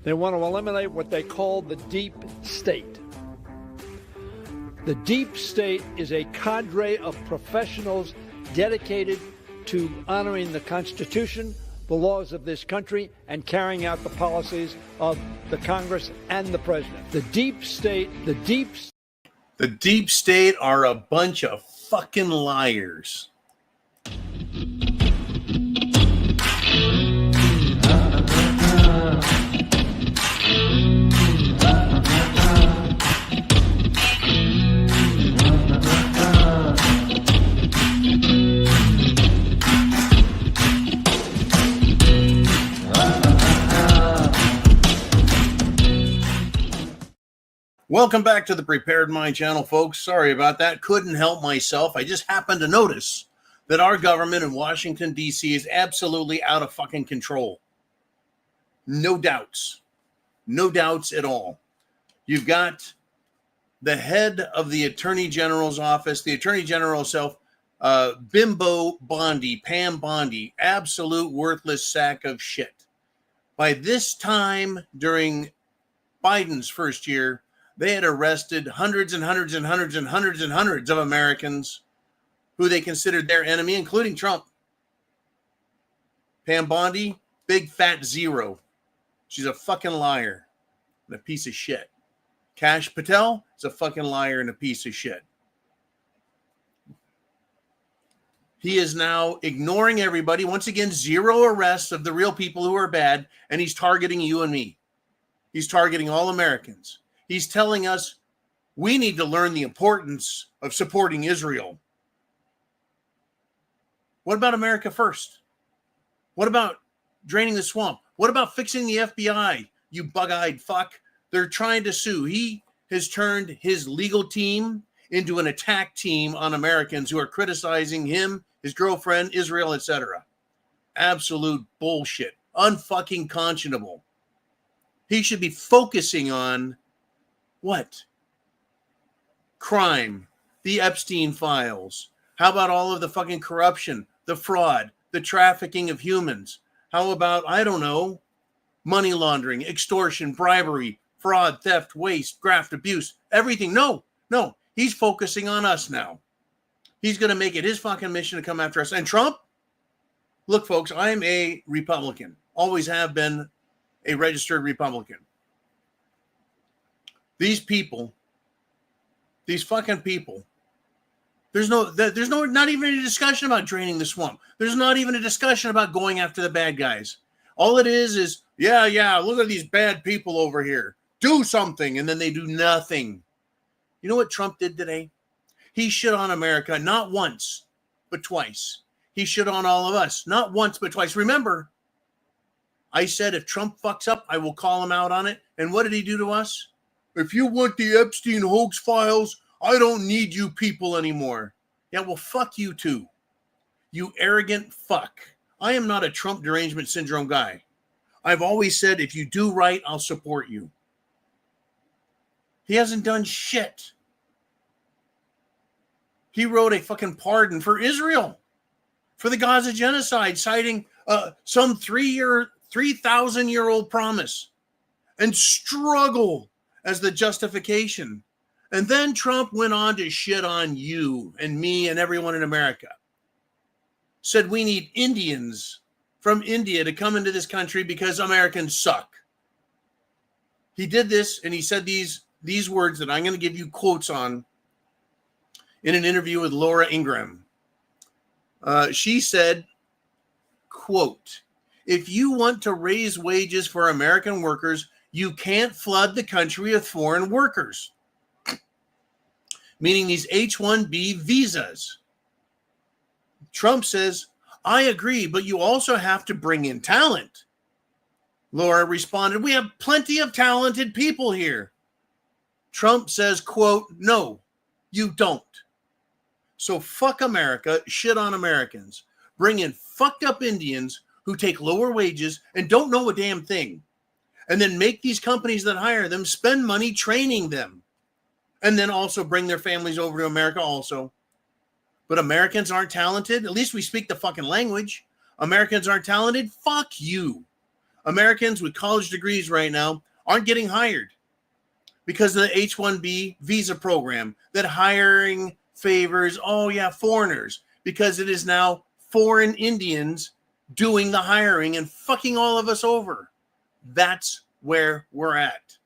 They want to eliminate what they call the deep state. The deep state is a cadre of professionals dedicated to honoring the Constitution, the laws of this country, and carrying out the policies of the Congress and the President. The deep state are a bunch of fucking liars. Welcome back to the Prepared Mind channel, folks. Sorry about that. Couldn't help myself. I just happened to notice that our government in Washington, D.C. is absolutely out of fucking control. No doubts. No doubts at all. You've got the head of the Attorney General's office, the Attorney General herself, Bimbo Bondi, Pam Bondi, absolute worthless sack of shit. By this time during Biden's first year, they had arrested hundreds and hundreds and hundreds and hundreds and hundreds of Americans who they considered their enemy, including Trump. Pam Bondi, big fat zero. She's a fucking liar and a piece of shit. Kash Patel is a fucking liar and a piece of shit. He is now ignoring everybody. Once again, zero arrests of the real people who are bad, and he's targeting you and me. He's targeting all Americans. He's telling us we need to learn the importance of supporting Israel. What about America first? What about draining the swamp? What about fixing the FBI? You bug-eyed fuck. They're trying to sue. He has turned his legal team into an attack team on Americans who are criticizing him, his girlfriend, Israel, etc. Absolute bullshit. Unfucking conscionable. He should be focusing on what? Crime, the Epstein files. How about all of the fucking corruption, the fraud, the trafficking of humans? How about, I don't know, money laundering, extortion, bribery, fraud, theft, waste, graft, abuse, everything? No. He's focusing on us now. He's going to make it his fucking mission to come after us. And Trump? Look, folks, I'm a Republican. Always have been a registered Republican. These people, these fucking people, there's not even a discussion about draining the swamp. There's not even a discussion about going after the bad guys. All it is, yeah, look at these bad people over here. Do something, and then they do nothing. You know what Trump did today? He shit on America not once, but twice. He shit on all of us, not once, but twice. Remember, I said if Trump fucks up, I will call him out on it. And what did he do to us? If you want the Epstein hoax files, I don't need you people anymore. Yeah, well, fuck you too. You arrogant fuck. I am not a Trump derangement syndrome guy. I've always said, if you do right, I'll support you. He hasn't done shit. He wrote a fucking pardon for Israel for the Gaza genocide, citing some 3,000-year-old promise and struggle as the justification. And then Trump went on to shit on you and me and everyone in America. Said we need Indians from India to come into this country because Americans suck. He did this, and he said these words that I'm going to give you quotes on in an interview with Laura Ingraham. She said, quote, "If you want to raise wages for American workers, you can't flood the country with foreign workers," meaning these H-1B visas. Trump says, "I agree, but you also have to bring in talent." Laura responded, "We have plenty of talented people here." Trump says, quote, "No, you don't. So fuck America, shit on Americans. Bring in fucked up Indians who take lower wages and don't know a damn thing. And then make these companies that hire them spend money training them. And then also bring their families over to America also. But Americans aren't talented? At least we speak the fucking language. Americans aren't talented? Fuck you. Americans with college degrees right now aren't getting hired because of the H-1B visa program that hiring favors, foreigners, because it is now foreign Indians doing the hiring and fucking all of us over. That's where we're at.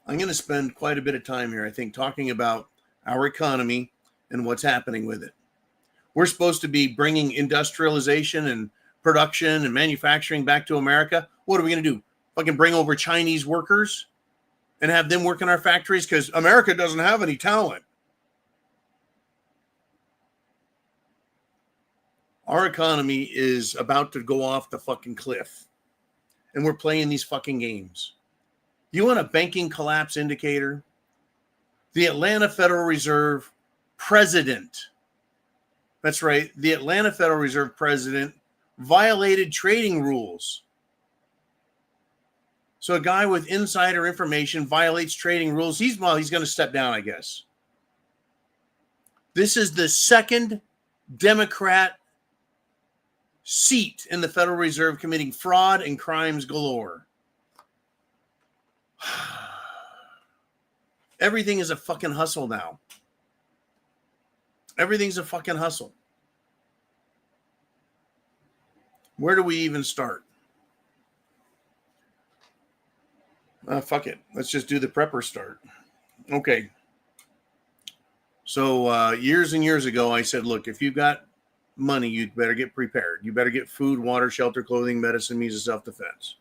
I'm going to spend quite a bit of time here, I think, talking about our economy and what's happening with it. We're supposed to be bringing industrialization and production and manufacturing back to America. What are we going to do? Fucking bring over Chinese workers and have them work in our factories because America doesn't have any talent. Our economy is about to go off the fucking cliff, and we're playing these fucking games. You want a banking collapse indicator? The Atlanta Federal Reserve president, that's right, the Atlanta Federal Reserve president violated trading rules. So a guy with insider information violates trading rules. He's going to step down, I guess. This is the second Democrat seat in the Federal Reserve committing fraud and crimes galore. Everything is a fucking hustle now. Everything's a fucking hustle. Where do we even start? Fuck it. Let's just do the prepper start. Okay. So years and years ago, I said, look, if you've got money, you'd better get prepared. You better get food, water, shelter, clothing, medicine, means of self-defense.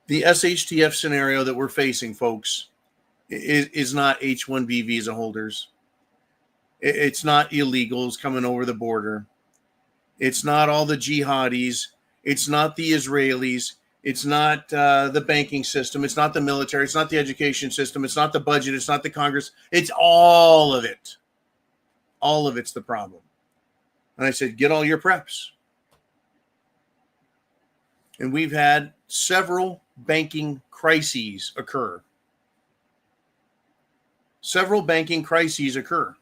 The SHTF scenario that we're facing, folks, is not H-1B visa holders. It's not illegals coming over the border. It's not all the jihadis. It's not the Israelis. It's not the banking system. It's not the military. It's not the education system. It's not the budget. It's not the Congress. It's all of it. All of it's the problem. And I said, get all your preps. And we've had several banking crises occur. Several banking crises occur.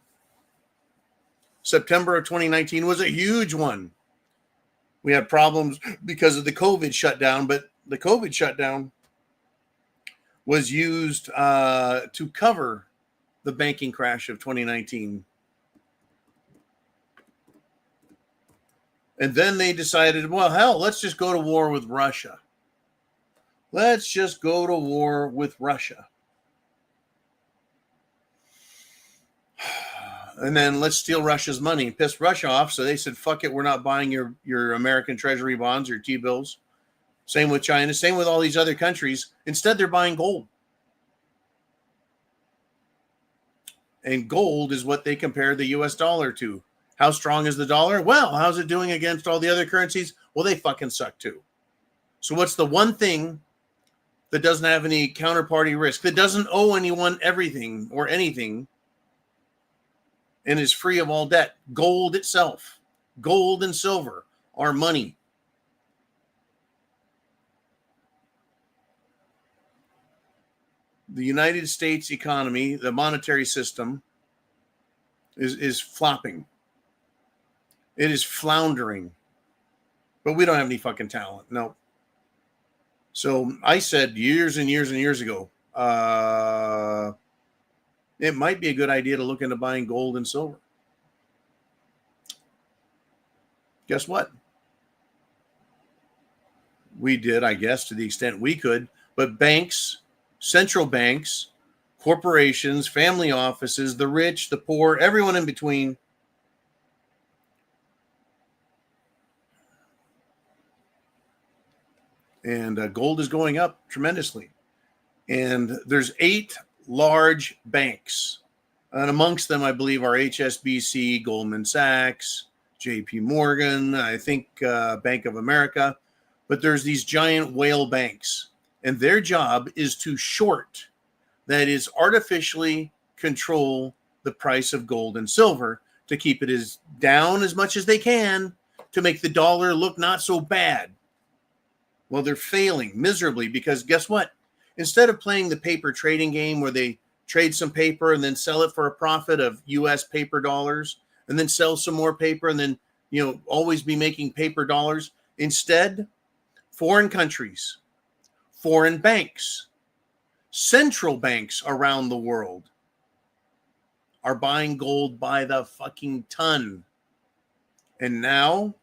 September of 2019 was a huge one. We had problems because of the COVID shutdown, but the COVID shutdown was used to cover the banking crash of 2019. And then they decided, well, hell, let's just go to war with Russia. Let's just go to war with Russia. And then let's steal Russia's money and piss Russia off. So they said, fuck it, we're not buying your American Treasury bonds or T-bills. Same with China. Same with all these other countries. Instead, they're buying gold. And gold is what they compare the U.S. dollar to. How strong is the dollar? Well, how's it doing against all the other currencies? Well, they fucking suck too. So what's the one thing that doesn't have any counterparty risk, that doesn't owe anyone everything or anything, and is free of all debt? Gold itself. Gold and silver are money. The United States economy, the monetary system, is flopping. It is floundering. But we don't have any fucking talent. No. So I said years and years and years ago, it might be a good idea to look into buying gold and silver. Guess what? We did, I guess, to the extent we could. But banks, central banks, corporations, family offices, the rich, the poor, everyone in between, and gold is going up tremendously. And there's 8 large banks. And amongst them, I believe, are HSBC, Goldman Sachs, JP Morgan, I think Bank of America. But there's these giant whale banks. And their job is to short, that is, artificially control the price of gold and silver to keep it as down as much as they can to make the dollar look not so bad. Well, they're failing miserably because guess what? Instead of playing the paper trading game where they trade some paper and then sell it for a profit of US paper dollars, and then sell some more paper and then, always be making paper dollars. Instead, foreign countries, foreign banks, central banks around the world are buying gold by the fucking ton. And now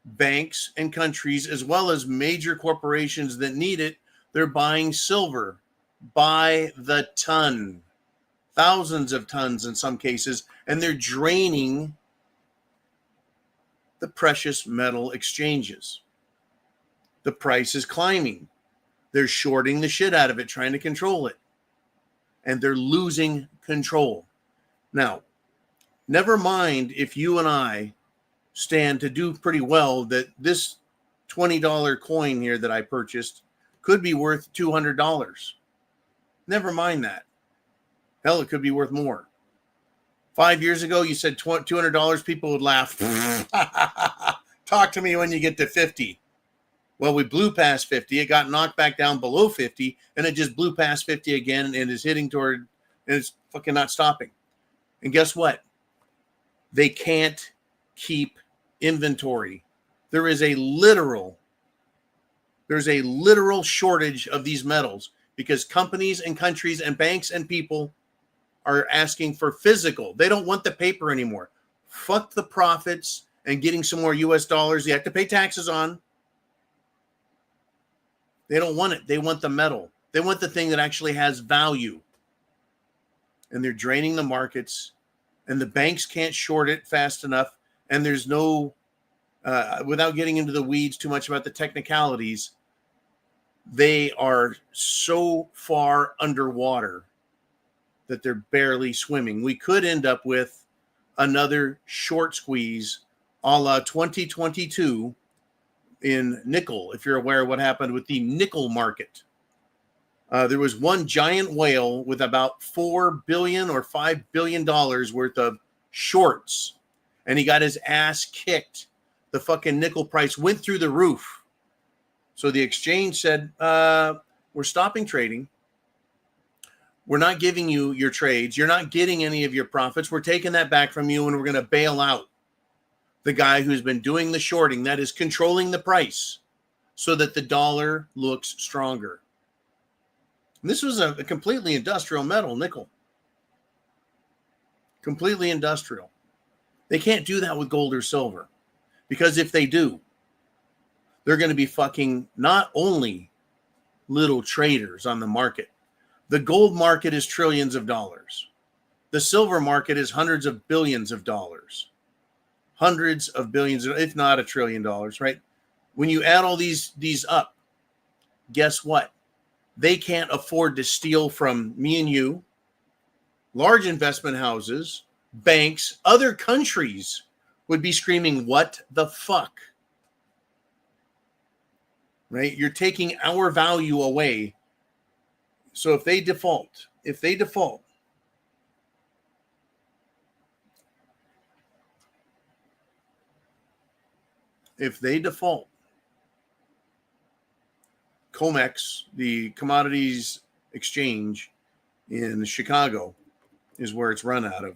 banks and countries, as well as major corporations that need it, they're buying silver by the ton, thousands of tons in some cases, and they're draining the precious metal exchanges. The price is climbing. They're shorting the shit out of it, trying to control it. And they're losing control. Now, never mind if you and I stand to do pretty well, that this $20 coin here that I purchased could be worth $200. Never mind that. Hell, it could be worth more. 5 years ago, you said $200, people would laugh. Talk to me when you get to 50. Well, we blew past 50. It got knocked back down below 50, and it just blew past 50 again and is hitting toward, and it's fucking not stopping. And guess what? They can't keep inventory. There's a literal shortage of these metals because companies and countries and banks and people are asking for physical. They don't want the paper anymore. Fuck the profits and getting some more US dollars you have to pay taxes on. They don't want it. They want the metal. They want the thing that actually has value. And they're draining the markets, and the banks can't short it fast enough. And there's no, without getting into the weeds too much about the technicalities, they are so far underwater that they're barely swimming. We could end up with another short squeeze a la 2022 in nickel, if you're aware of what happened with the nickel market. There was one giant whale with about $4 billion or $5 billion worth of shorts, and he got his ass kicked. The fucking nickel price went through the roof. So the exchange said, we're stopping trading. We're not giving you your trades. You're not getting any of your profits. We're taking that back from you, and we're going to bail out the guy who's been doing the shorting, that is controlling the price so that the dollar looks stronger. And this was a completely industrial metal, nickel. Completely industrial. They can't do that with gold or silver, because if they do, they're going to be fucking not only little traders on the market. The gold market is trillions of dollars. The silver market is hundreds of billions of dollars. Hundreds of billions, if not $1 trillion, right? When you add all these up, guess what? They can't afford to steal from me and you, large investment houses, banks, other countries would be screaming, what the fuck? Right? You're taking our value away. So if they default, COMEX, the commodities exchange in Chicago, is where it's run out of.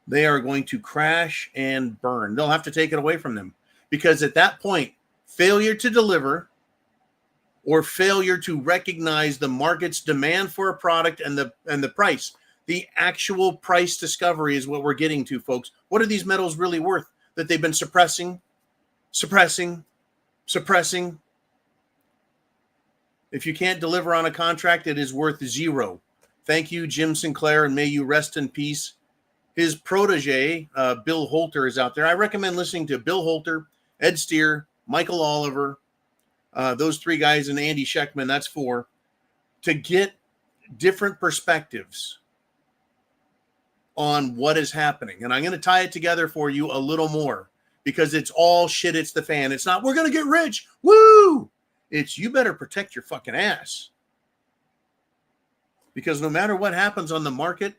They are going to crash and burn. They'll have to take it away from them, because at that point, failure to deliver or failure to recognize the market's demand for a product and the price, the actual price discovery is what we're getting to, folks. What are these metals really worth that they've been suppressing? If you can't deliver on a contract, it is worth zero. Thank you, Jim Sinclair, and may you rest in peace. His protege, Bill Holter, is out there. I recommend listening to Bill Holter, Ed Steer, Michael Oliver, those three guys, and Andy Scheckman, that's four, to get different perspectives on what is happening. And I'm going to tie it together for you a little more, because it's all shit. It's the fan. It's not, we're going to get rich. Woo! It's, you better protect your fucking ass. Because no matter what happens on the market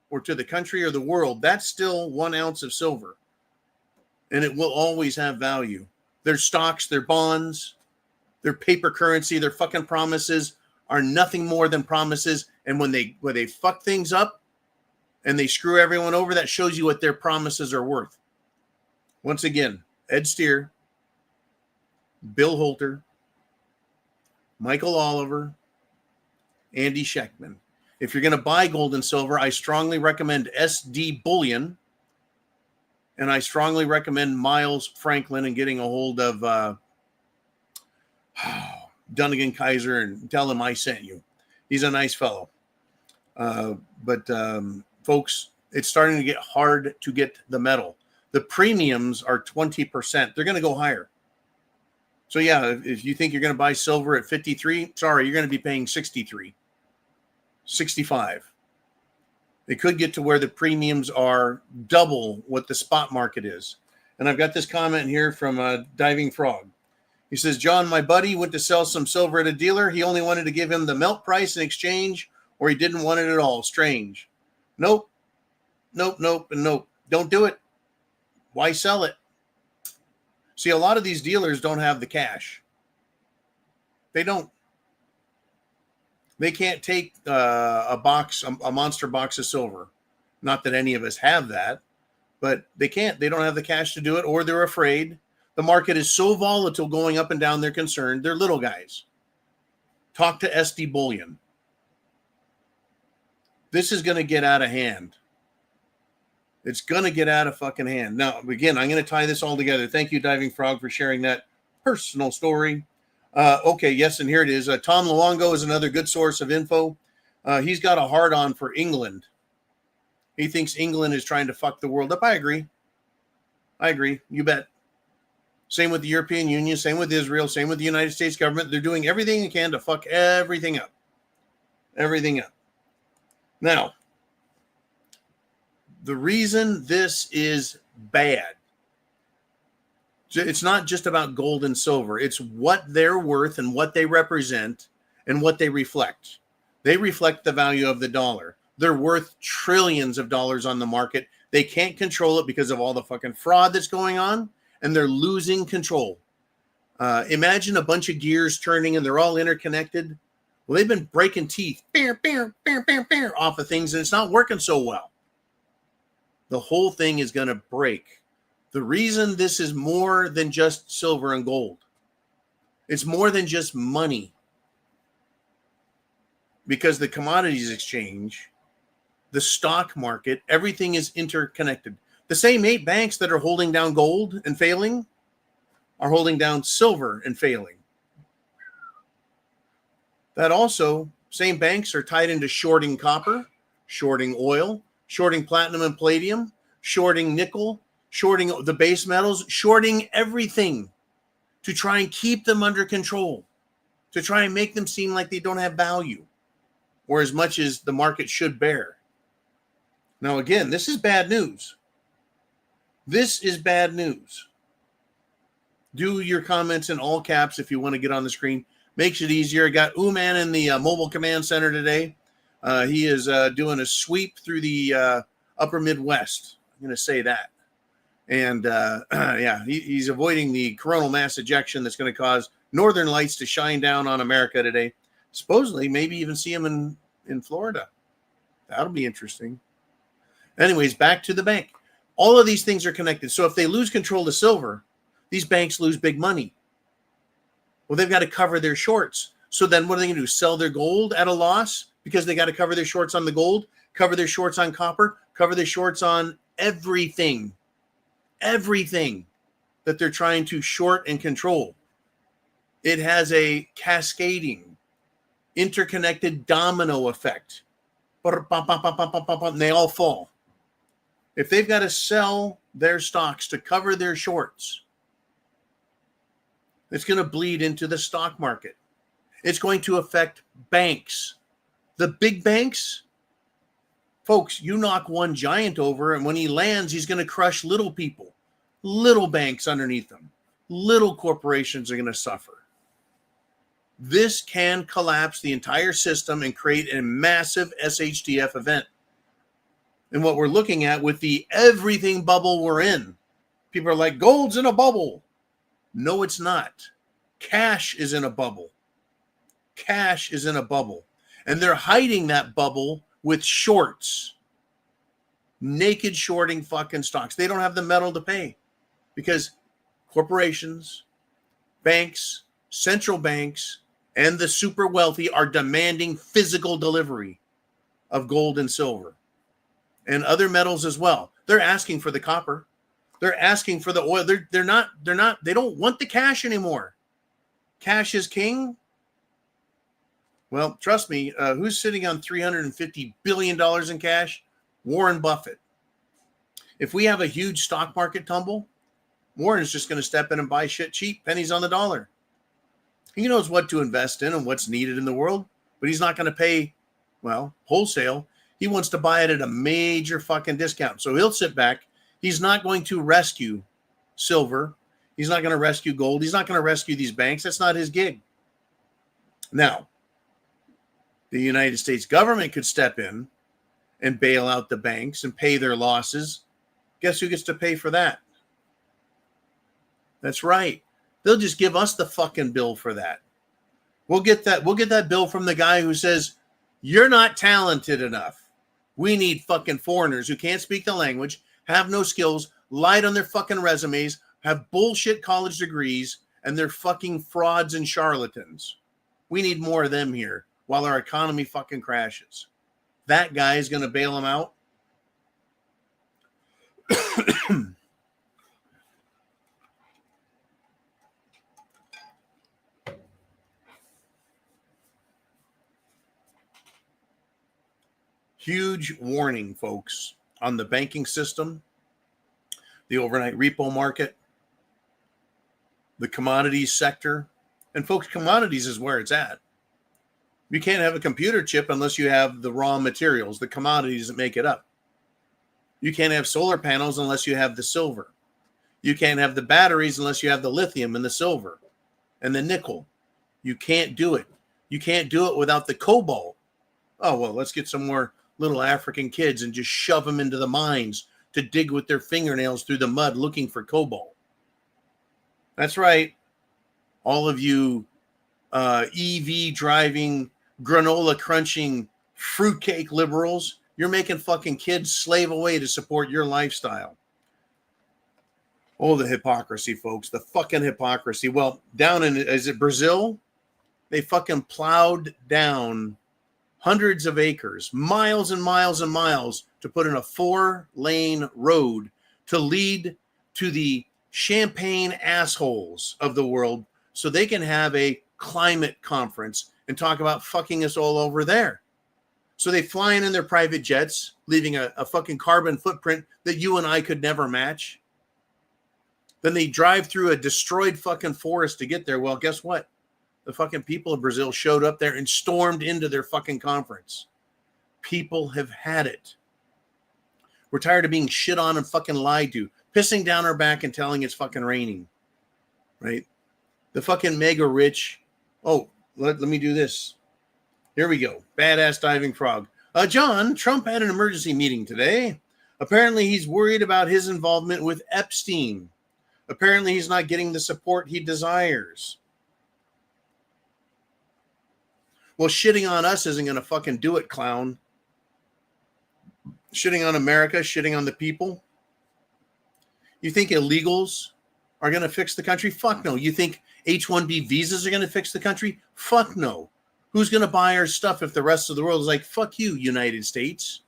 or to the country or the world, that's still 1 ounce of silver. And it will always have value. Their stocks, their bonds, their paper currency, their fucking promises are nothing more than promises. And when they fuck things up and they screw everyone over, that shows you what their promises are worth. Once again, Ed Steer, Bill Holter, Michael Oliver, Andy Schechtman. If you're going to buy gold and silver, I strongly recommend SD Bullion. And I strongly recommend Miles Franklin and getting a hold of Dunnigan Kaiser and tell him I sent you. He's a nice fellow. But folks, it's starting to get hard to get the metal. The premiums are 20%. They're going to go higher. So yeah, if you think you're going to buy silver at 53, sorry, you're going to be paying 63, 65. They could get to where the premiums are double what the spot market is. And I've got this comment here from Diving Frog. He says, John, my buddy went to sell some silver at a dealer. He only wanted to give him the melt price in exchange, or he didn't want it at all. Strange. Nope. Nope. Don't do it. Why sell it? See, a lot of these dealers don't have the cash. They don't. They can't take a monster box of silver. Not that any of us have that, but they can't. They don't have the cash to do it, or they're afraid. The market is so volatile going up and down, they're concerned. They're little guys. Talk to SD Bullion. This is going to get out of hand. It's going to get out of fucking hand. Now, again, I'm going to tie this all together. Thank you, Diving Frog, for sharing that personal story. Okay, yes, and here it is. Tom Luongo is another good source of info. He's got a hard-on for England. He thinks England is trying to fuck the world up. I agree. You bet. Same with the European Union, same with Israel, same with the United States government. They're doing everything they can to fuck everything up. Everything up. Now, the reason this is bad, it's not just about gold and silver. It's what they're worth and what they represent and what they reflect. They reflect the value of the dollar. They're worth trillions of dollars on the market. They can't control it because of all the fucking fraud that's going on, and they're losing control. Imagine a bunch of gears turning and they're all interconnected. Well, they've been breaking teeth off of things, and it's not working so well. The whole thing is going to break. The reason this is more than just silver and gold, it's more than just money. Because the commodities exchange, the stock market, everything is interconnected. The same 8 banks that are holding down gold and failing are holding down silver and failing. That also, same banks are tied into shorting copper, shorting oil, shorting platinum and palladium, shorting nickel, shorting the base metals, shorting everything to try and keep them under control, to try and make them seem like they don't have value or as much as the market should bear. Now, again, this is bad news. This is bad news. Do your comments in all caps if you want to get on the screen. Makes it easier. I got Uman in the mobile command center today. He is doing a sweep through the upper Midwest. I'm going to say that. And yeah, he's avoiding the coronal mass ejection that's going to cause northern lights to shine down on America today. Supposedly, maybe even see him in Florida. That'll be interesting. Anyways, back to the bank. All of these things are connected. So if they lose control of silver, these banks lose big money. Well, they've got to cover their shorts. So then what are they going to do? Sell their gold at a loss because they got to cover their shorts on the gold, cover their shorts on copper, cover their shorts on everything. Everything that they're trying to short and control. It has a cascading, interconnected domino effect. And they all fall. If they've got to sell their stocks to cover their shorts, it's going to bleed into the stock market. It's going to affect banks. The big banks, folks, you knock one giant over, and when he lands, he's going to crush little people, little banks underneath them. Little corporations are going to suffer. This can collapse the entire system and create a massive SHTF event. And what we're looking at with the everything bubble we're in, people are like, gold's in a bubble. No, it's not. Cash is in a bubble. Cash is in a bubble. And they're hiding that bubble with shorts. Naked shorting fucking stocks. They don't have the metal to pay because corporations, banks, central banks, and the super wealthy are demanding physical delivery of gold and silver and other metals as well. They're asking for the copper. They're asking for the oil. They don't want the cash anymore. Cash is king. Well, trust me, who's sitting on $350 billion in cash? Warren Buffett. If we have a huge stock market tumble, Warren's just going to step in and buy shit cheap, pennies on the dollar. He knows what to invest in and what's needed in the world, but he's not going to pay, well, wholesale. He wants to buy it at a major fucking discount. So he'll sit back. He's not going to rescue silver. He's not going to rescue gold. He's not going to rescue these banks. That's not his gig. Now, the United States government could step in and bail out the banks and pay their losses. Guess who gets to pay for that? That's right. They'll just give us the fucking bill for that. We'll get that bill from the guy who says, you're not talented enough. We need fucking foreigners who can't speak the language, have no skills, lied on their fucking resumes, have bullshit college degrees, and they're fucking frauds and charlatans. We need more of them here while our economy fucking crashes. That guy is going to bail them out. Huge warning, folks, on the banking system, the overnight repo market, the commodities sector. And folks, commodities is where it's at. You can't have a computer chip unless you have the raw materials, the commodities that make it up. You can't have solar panels unless you have the silver. You can't have the batteries unless you have the lithium and the silver and the nickel. You can't do it. You can't do it without the cobalt. Oh, well, let's get some more little African kids and just shove them into the mines to dig with their fingernails through the mud looking for cobalt. That's right. All of you EV driving, granola crunching, fruitcake liberals, you're making fucking kids slave away to support your lifestyle. Oh, the hypocrisy, folks. The fucking hypocrisy. Well, down in, is it Brazil? They fucking plowed down hundreds of acres, miles and miles and miles to put in a 4-lane road to lead to the champagne assholes of the world so they can have a climate conference and talk about fucking us all over there. So they fly in their private jets, leaving a fucking carbon footprint that you and I could never match. Then they drive through a destroyed fucking forest to get there. Well, guess what? The fucking people of Brazil showed up there and stormed into their fucking conference. People have had it. We're tired of being shit on and fucking lied to, pissing down our back and telling it's fucking raining, right? The fucking mega rich. Oh, let me do this. Here we go. Badass diving frog. John, Trump had an emergency meeting today. Apparently he's worried about his involvement with Epstein. Apparently he's not getting the support he desires. Well, shitting on us isn't going to fucking do it, clown. Shitting on America, shitting on the people. You think illegals are going to fix the country? Fuck no. You think H-1B visas are going to fix the country? Fuck no. Who's going to buy our stuff if the rest of the world is like, fuck you, United States?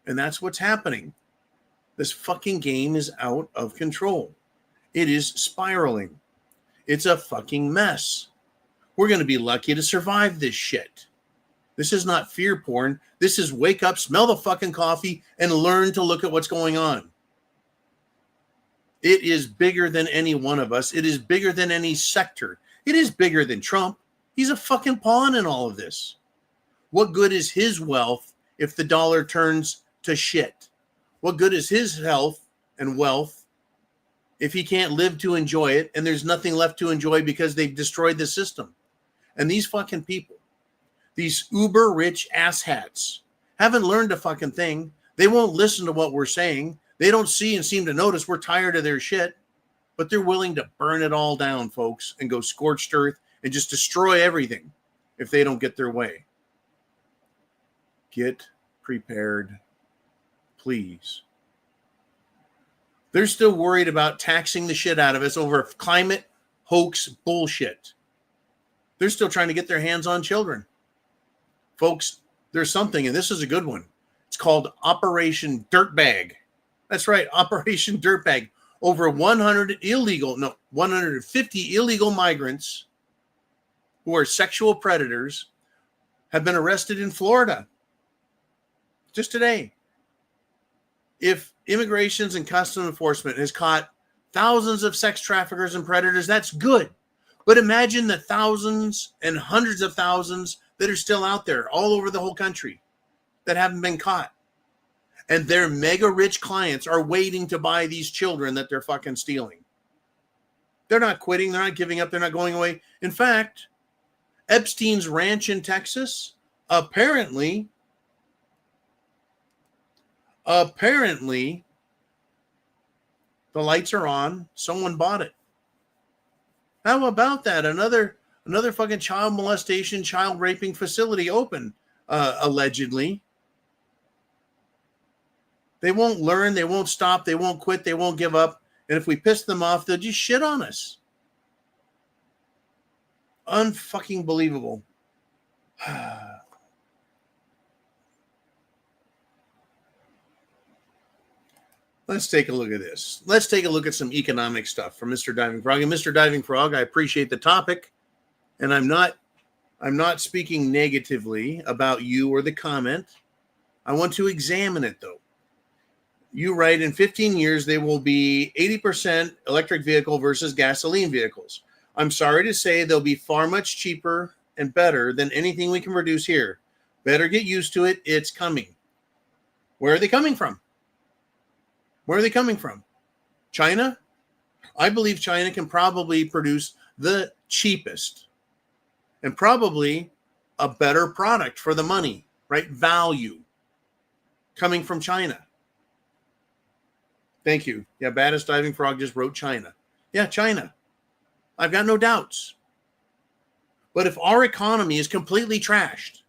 And that's what's happening. This fucking game is out of control. It is spiraling. It's a fucking mess. We're going to be lucky to survive this shit. This is not fear porn. This is wake up, smell the fucking coffee, and learn to look at what's going on. It is bigger than any one of us. It is bigger than any sector. It is bigger than Trump. He's a fucking pawn in all of this. What good is his wealth if the dollar turns to shit? What good is his health and wealth if he can't live to enjoy it and there's nothing left to enjoy because they've destroyed the system? And these fucking people, these uber rich asshats, haven't learned a fucking thing. They won't listen to what we're saying. They don't see and seem to notice we're tired of their shit, but they're willing to burn it all down, folks, and go scorched earth and just destroy everything if they don't get their way. Get prepared, please. They're still worried about taxing the shit out of us over climate hoax bullshit. They're still trying to get their hands on children. Folks, there's something, and this is a good one. It's called Operation Dirtbag. That's right, Operation Dirtbag. Over 150 illegal migrants who are sexual predators have been arrested in Florida just today. If Immigrations and Customs Enforcement has caught thousands of sex traffickers and predators, that's good. But imagine the thousands and hundreds of thousands that are still out there all over the whole country that haven't been caught. And their mega rich clients are waiting to buy these children that they're fucking stealing. They're not quitting. They're not giving up. They're not going away. In fact, Epstein's ranch in Texas, apparently, the lights are on. Someone bought it. How about that? Another fucking child molestation, child raping facility open, allegedly. They won't learn. They won't stop. They won't quit. They won't give up. And if we piss them off, they'll just shit on us. Unfucking believable. Let's take a look at this. Let's take a look at some economic stuff from Mr. Diving Frog. And Mr. Diving Frog, I appreciate the topic. And I'm not speaking negatively about you or the comment. I want to examine it, though. You write, in 15 years, they will be 80% electric vehicle versus gasoline vehicles. I'm sorry to say they'll be far much cheaper and better than anything we can produce here. Better get used to it. It's coming. Where are they coming from? Where are they coming from? China? I believe China can probably produce the cheapest and probably a better product for the money, right? Value coming from China. Thank you. Yeah, Baddest Diving Frog just wrote China. Yeah, China. I've got no doubts. But if our economy is completely trashed,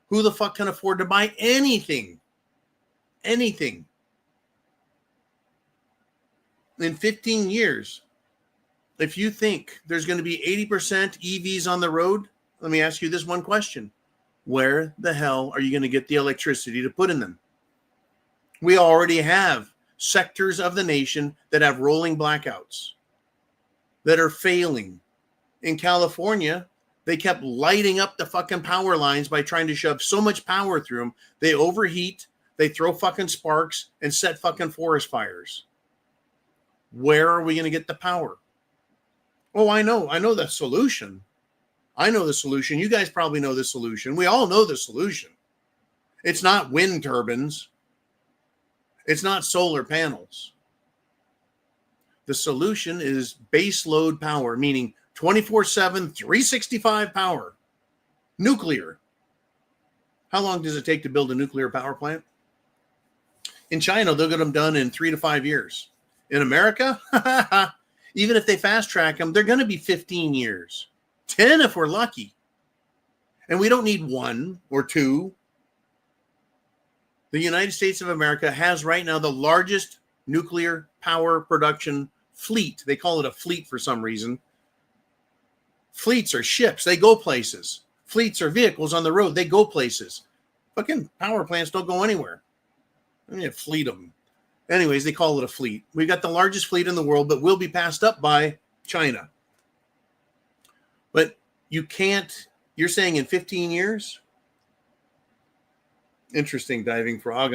who the fuck can afford to buy anything? Anything. In 15 years, if you think there's going to be 80% EVs on the road, let me ask you this one question. Where the hell are you going to get the electricity to put in them? We already have sectors of the nation that have rolling blackouts that are failing. In California, they kept lighting up the fucking power lines by trying to shove so much power through them. They overheat, they throw fucking sparks and set fucking forest fires. Where are we going to get the power? Oh, I know the solution. I know the solution. You guys probably know the solution. We all know the solution. It's not wind turbines. It's not solar panels. The solution is base load power, meaning 24/7, 365 power. Nuclear. How long does it take to build a nuclear power plant? In China, they'll get them done in 3 to 5 years. In America, even if they fast track them, they're going to be 15 years. 10 if we're lucky. And we don't need 1 or 2. The United States of America has right now the largest nuclear power production fleet. They call it a fleet for some reason. Fleets are ships. They go places. Fleets are vehicles on the road. They go places. Fucking power plants don't go anywhere. I mean, fleet them. Anyways, they call it a fleet. We've got the largest fleet in the world, but we'll be passed up by China. But you can't, you're saying in 15 years? Interesting, Diving Frog.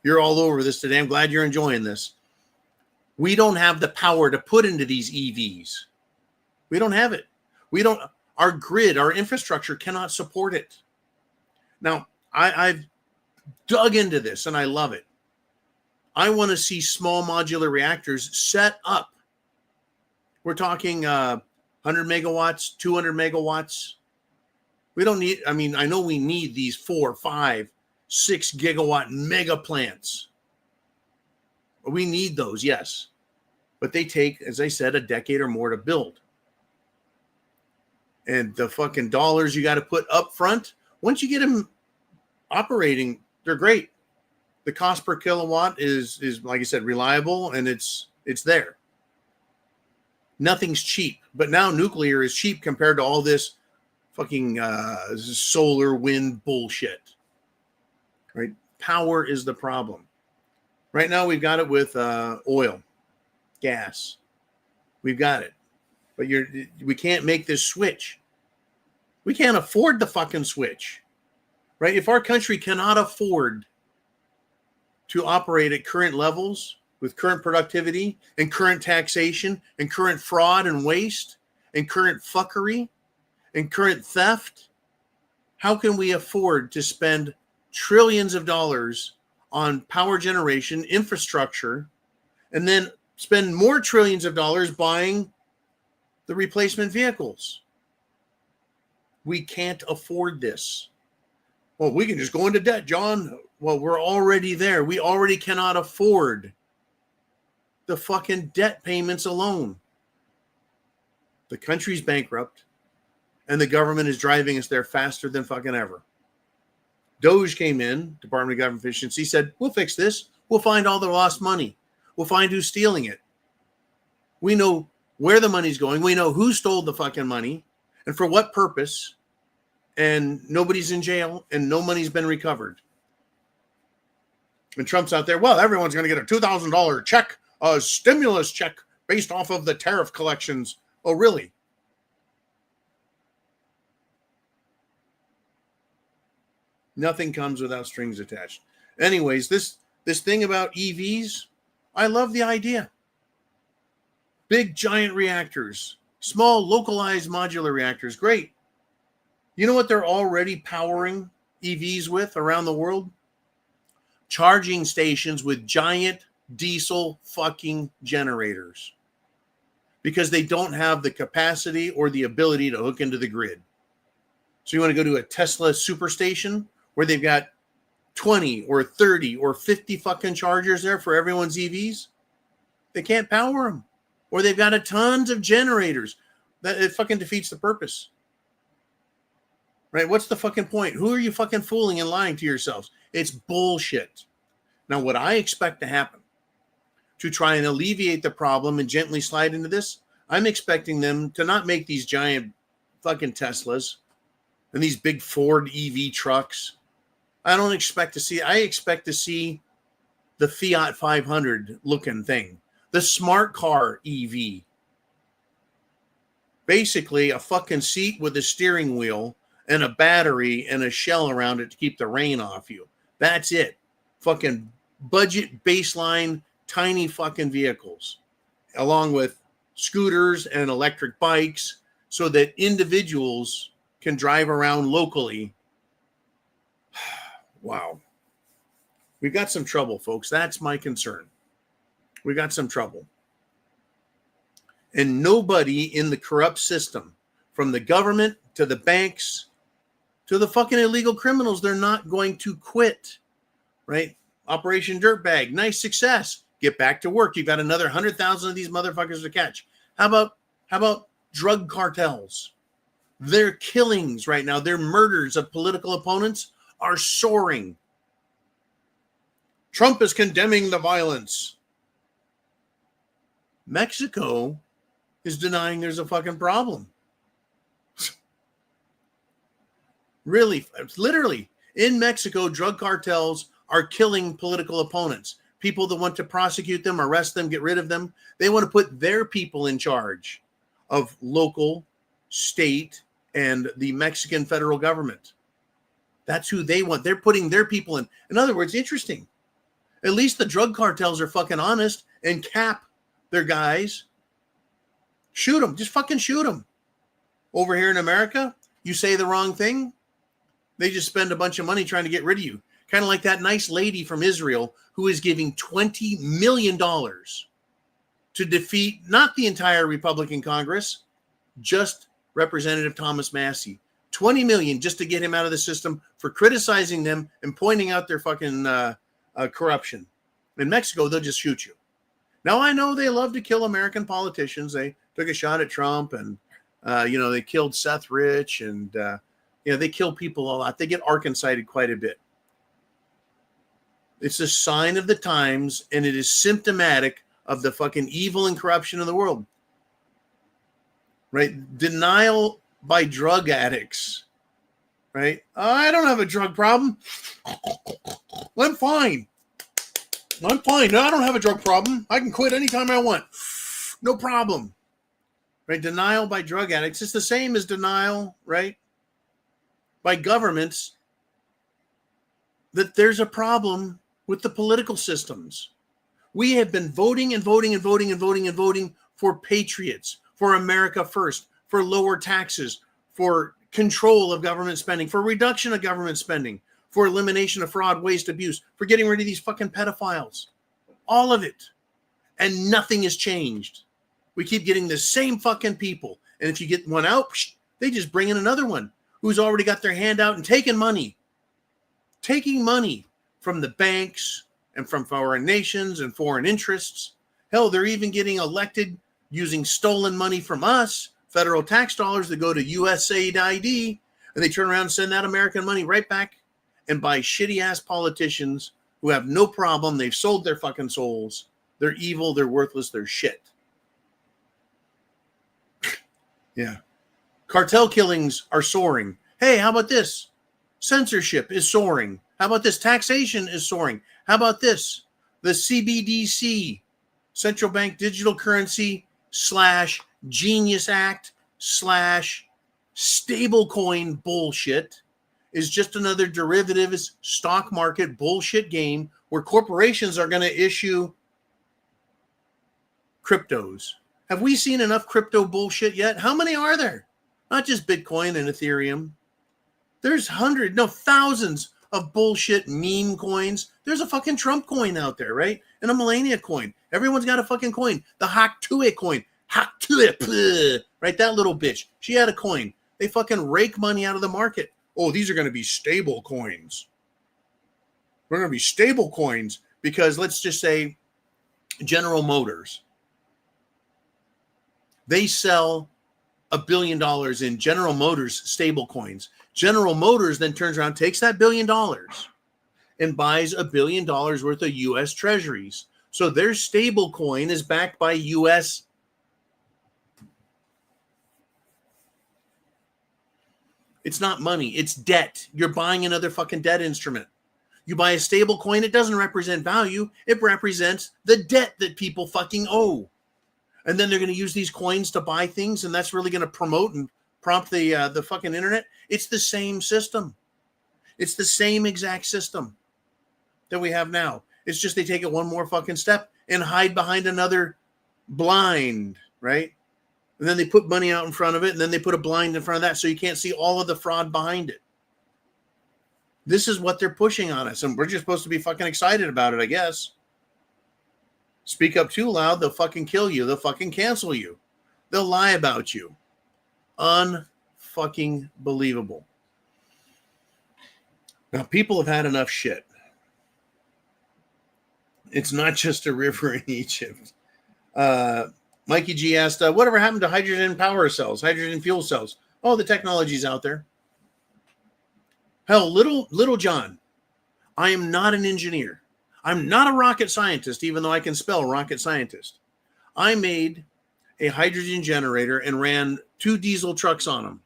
You're all over this today. I'm glad you're enjoying this. We don't have the power to put into these EVs. We don't have it. Our grid, our infrastructure cannot support it. Now, I've dug into this and I love it. I want to see small modular reactors set up. We're talking 100 megawatts, 200 megawatts. We don't need, I know we need these 4, 5, 6 gigawatt mega plants. We need those, yes. But they take, as I said, a decade or more to build. And the fucking dollars you got to put up front, once you get them operating, they're great. The cost per kilowatt is like I said, reliable, and it's there. Nothing's cheap, but now nuclear is cheap compared to all this fucking solar wind bullshit. Right? Power is the problem. Right now we've got it with oil, gas. We've got it. But we can't make this switch. We can't afford the fucking switch. Right? If our country cannot afford to operate at current levels with current productivity and current taxation and current fraud and waste and current fuckery and current theft, how can we afford to spend trillions of dollars on power generation, infrastructure, and then spend more trillions of dollars buying the replacement vehicles? We can't afford this. Well, we can just go into debt, John. Well, we're already there. We already cannot afford the fucking debt payments alone. The country's bankrupt, and the government is driving us there faster than fucking ever. Doge came in, Department of Government Efficiency, said, we'll fix this. We'll find all the lost money. We'll find who's stealing it. We know where the money's going. We know who stole the fucking money and for what purpose. And nobody's in jail and no money's been recovered. And Trump's out there, well, everyone's going to get a $2,000 check, a stimulus check based off of the tariff collections. Oh, really? Nothing comes without strings attached. Anyways, this thing about EVs, I love the idea. Big giant reactors, small localized modular reactors, great. You know what they're already powering EVs with around the world? Charging stations with giant diesel fucking generators. Because they don't have the capacity or the ability to hook into the grid. So you want to go to a Tesla superstation where they've got 20 or 30 or 50 fucking chargers there for everyone's EVs? They can't power them. Or they've got a tons of generators. That it fucking defeats the purpose. Right? What's the fucking point? Who are you fucking fooling and lying to yourselves? It's bullshit. Now, what I expect to happen to try and alleviate the problem and gently slide into this, I'm expecting them to not make these giant fucking Teslas and these big Ford EV trucks. I expect to see the Fiat 500 looking thing, the smart car EV. Basically, a fucking seat with a steering wheel and a battery and a shell around it to keep the rain off you. That's it. Fucking budget baseline, tiny fucking vehicles, along with scooters and electric bikes so that individuals can drive around locally. Wow. We've got some trouble, folks. That's my concern. We got some trouble. And nobody in the corrupt system, from the government to the banks to the fucking illegal criminals, they're not going to quit, right? Operation Dirtbag, nice success. Get back to work. You've got another 100,000 of these motherfuckers to catch. How about drug cartels? Their killings right now, their murders of political opponents are soaring. Trump is condemning the violence. Mexico is denying there's a fucking problem. Really, literally, in Mexico, drug cartels are killing political opponents. People that want to prosecute them, arrest them, get rid of them. They want to put their people in charge of local, state, and the Mexican federal government. That's who they want. They're putting their people in. In other words, interesting. At least the drug cartels are fucking honest and cap their guys. Shoot them. Just fucking shoot them. Over here in America, you say the wrong thing, they just spend a bunch of money trying to get rid of you. Kind of like that nice lady from Israel who is giving $20 million to defeat not the entire Republican Congress, just Representative Thomas Massey. $20 million just to get him out of the system for criticizing them and pointing out their fucking corruption. In Mexico, they'll just shoot you. Now, I know they love to kill American politicians. They took a shot at Trump and, they killed Seth Rich and, they kill people a lot. They get Arkansas-ed quite a bit. It's a sign of the times, and it is symptomatic of the fucking evil and corruption of the world. Right? Denial by drug addicts. Right? I don't have a drug problem. I'm fine. I'm fine. No, I don't have a drug problem. I can quit anytime I want. No problem. Right? Denial by drug addicts. It's the same as denial, right? By governments that there's a problem with the political systems. We have been voting and voting and voting and voting and voting for patriots, for America first, for lower taxes, for control of government spending, for reduction of government spending, for elimination of fraud, waste, abuse, for getting rid of these fucking pedophiles. All of it. And nothing has changed. We keep getting the same fucking people. And if you get one out, they just bring in another one who's already got their hand out and taking money. Taking money from the banks and from foreign nations and foreign interests. Hell, they're even getting elected using stolen money from us, federal tax dollars that go to USAID, and they turn around and send that American money right back and buy shitty-ass politicians who have no problem. They've sold their fucking souls. They're evil. They're worthless. They're shit. Yeah. Cartel killings are soaring. Hey, how about this? Censorship is soaring. How about this? Taxation is soaring. How about this? The CBDC, Central Bank Digital Currency / Genius Act / stablecoin bullshit is just another derivative stock market bullshit game where corporations are going to issue cryptos. Have we seen enough crypto bullshit yet? How many are there? Not just Bitcoin and Ethereum. There's thousands of bullshit meme coins. There's a fucking Trump coin out there, right? And a Melania coin. Everyone's got a fucking coin. The Haktue coin. Haktue, right? That little bitch. She had a coin. They fucking rake money out of the market. Oh, these are going to be stable coins. We're going to be stable coins because let's just say General Motors. They sell $1 billion in General Motors stable coins. General Motors then turns around, takes that $1 billion and buys $1 billion worth of U.S. treasuries. So their stable coin is backed by U.S. It's not money. It's debt. You're buying another fucking debt instrument. You buy a stable coin, it doesn't represent value. It represents the debt that people fucking owe. And then they're going to use these coins to buy things, and that's really going to promote and prompt the fucking internet. It's the same system. It's the same exact system that we have now. It's just they take it one more fucking step and hide behind another blind, right? And then they put money out in front of it, and then they put a blind in front of that so you can't see all of the fraud behind it. This is what they're pushing on us, and we're just supposed to be fucking excited about it, I guess. Speak up too loud, they'll fucking kill you. They'll fucking cancel you. They'll lie about you. Unfucking believable. Now, people have had enough shit. It's not just a river in Egypt. Mikey G asked, whatever happened to hydrogen power cells, hydrogen fuel cells? Oh, the technology's out there. Hell, little John, I am not an engineer. I'm not a rocket scientist, even though I can spell rocket scientist. I made a hydrogen generator and ran 2 diesel trucks on them.